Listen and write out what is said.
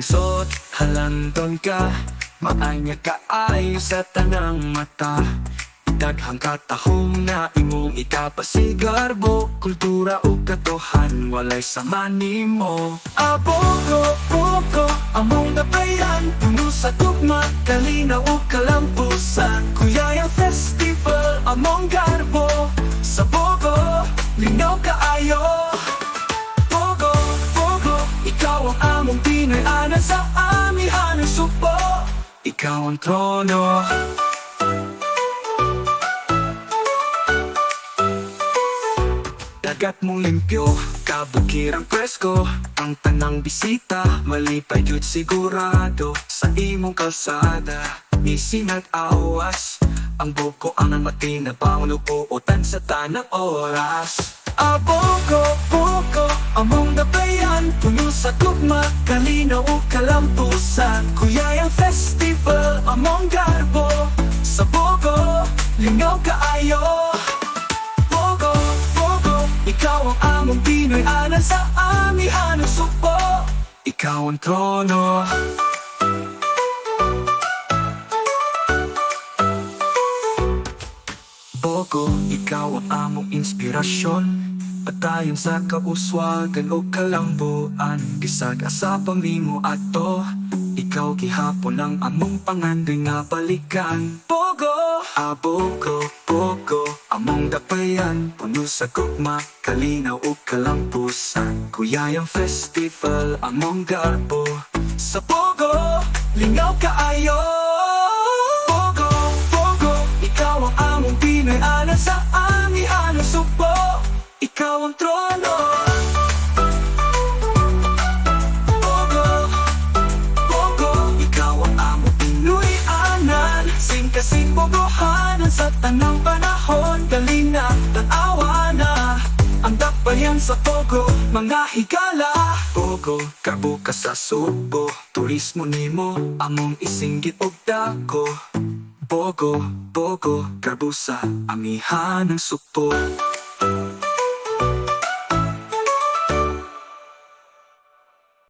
Sot, halandon ka, maanya ka ayo sa tanang mata. Daghang katahong na imong ikapasigarbo, kultura o katohan, walay sama nimo. Abogo, among nabayan, puno sa tugma, kalinaw o kalampusan. Kuyaya Festival, among garbo, sa Bogo, linaw kaayo. Bogo, ikaw ang among Pinoy, ana sa amihan ng supo. Ikaw ang trono. Dagat mong limpyo, kabukirang presko. Ang tanang bisita, malipay yun sigurado. Sa imong kalsada, misinag awas. Ang buko ang matina, paunupuotan sa tanang oras. Abogo, among nabayan, puno sa tugma, kalinaw o kalampusan. Kuyayang Festival, among garbo, sa Bogo, lingaw kaayo. Ikaw ang among Pinoy, ana sa amihan ng supo. Ikaw ang trono. Bogo, ikaw ang among inspirasyon. Patayon sa kauswagan o kalambuan. Bisag sa pamimo ato, ikaw gihapon ang among pangandoy nga balikan. Bogo, Bogo, among dapayan, puno sa gugma, kalinaw o kalampusan. Kuyayang Festival, among garbo, sa Bogo, lingaw kaayo. Bogo, ikaw ang among Pinoy, ana sa amihan ng supo. Ikaw ang trono. Kasing bogohanan sa tanang panahon, galina, tanawa na ang dakbayan sa Bogo, mga higala. Bogo, karbo ka sa subo, turismo nimo, among isinggit og dako. Bogo, karbo sa amihan ng supo.